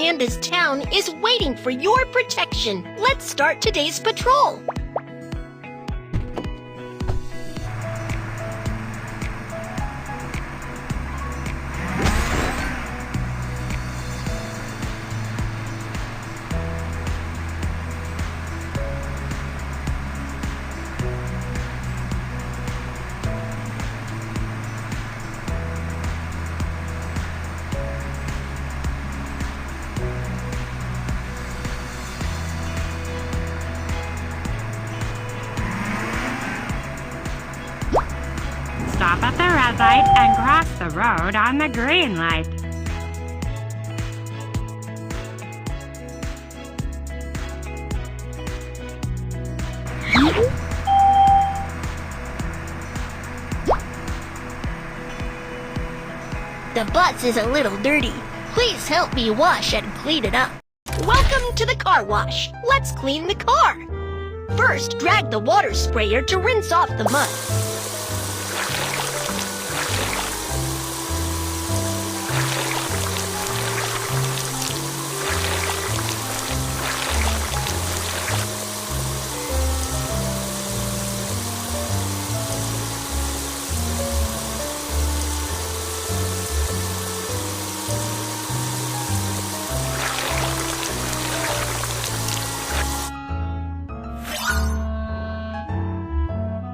Panda's town is waiting for your protection. Let's start today's patrol. Stop at the red light and cross the road on the green light. The bus is a little dirty. Please help me wash and clean it up. Welcome to the car wash. Let's clean the car. First, drag the water sprayer to rinse off the mud.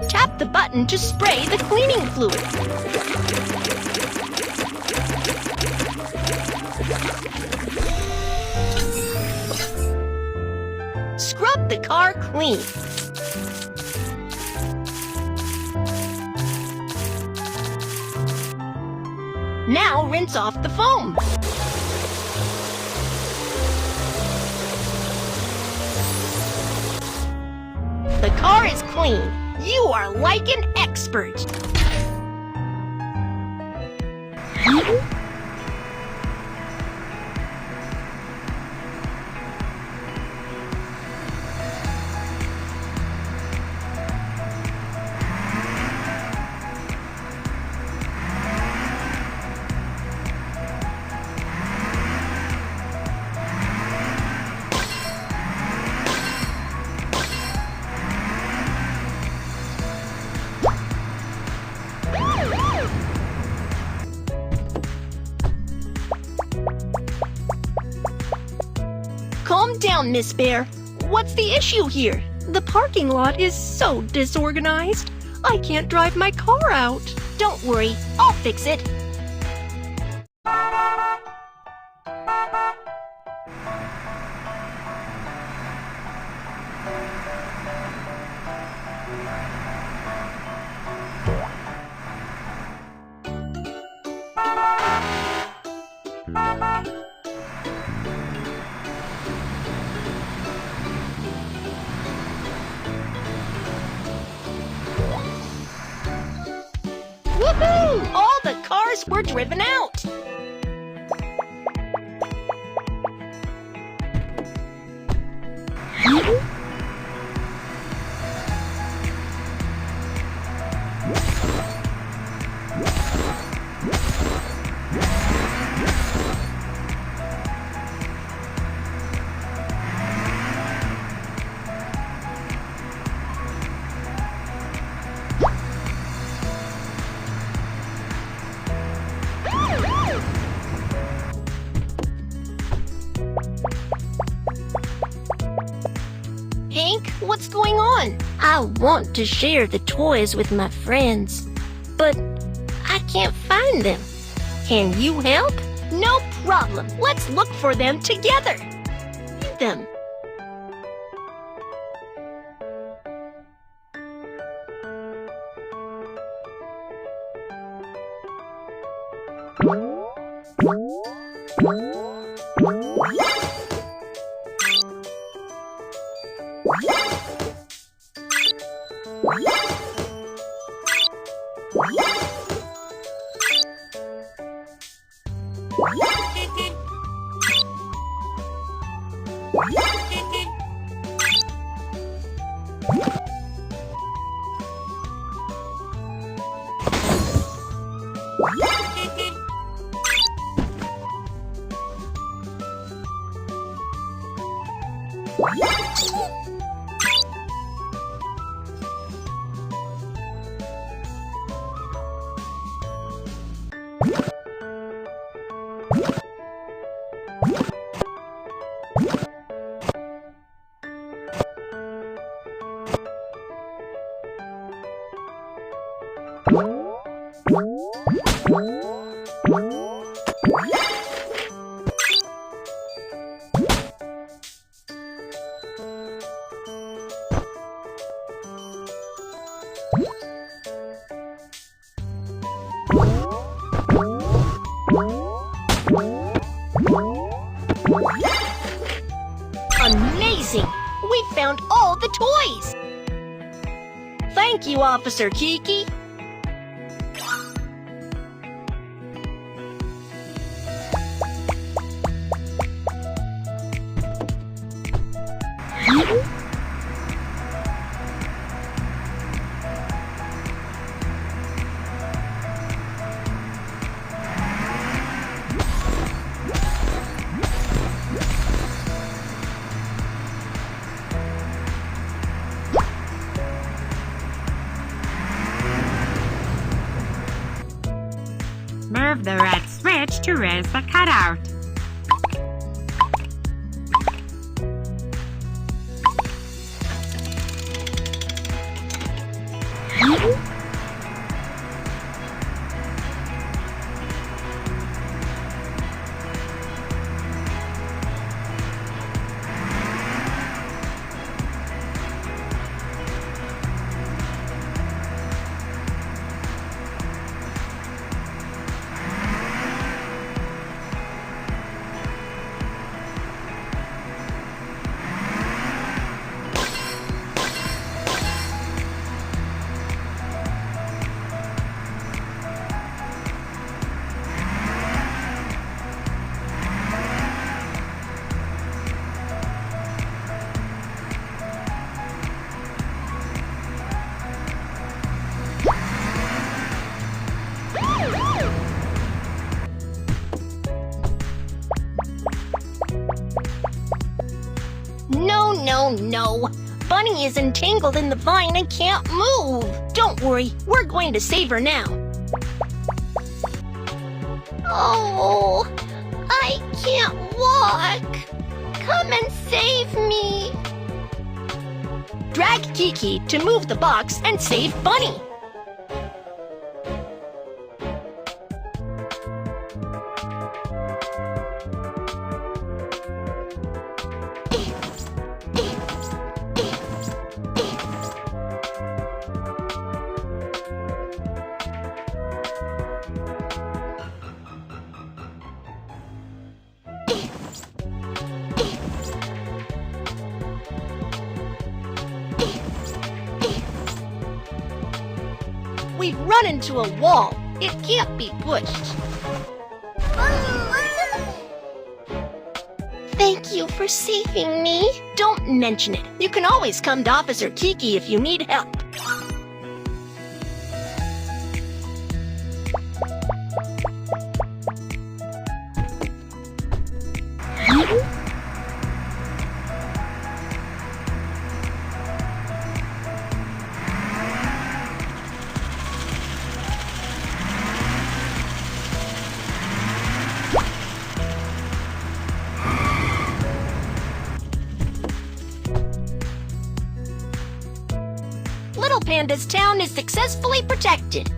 Tap the button to spray the cleaning fluid. Scrub the car clean. Now rinse off the foam. The car is clean. You are like an expert. Calm down, Miss Bear. What's the issue here? The parking lot is so disorganized. I can't drive my car out. Don't worry, I'll fix it. Woohoo! All the cars were driven out. Hank, what's going on? I want to share the toys with my friends, but I can't find them. Can you help? No problem. Let's look for them together. Find them. Amazing! We found all the toys! Thank you, Officer Kiki. Move the red switch to raise the cutout. No. Bunny is entangled in the vine and can't move. Don't worry, we're going to save her now. Oh, I can't walk. Come and save me. Drag Kiki to move the box and save Bunny. We've run into a wall. It can't be pushed. Thank you for saving me. Don't mention it. You can always come to Officer Kiki if you need help. Little Panda's town is successfully protected.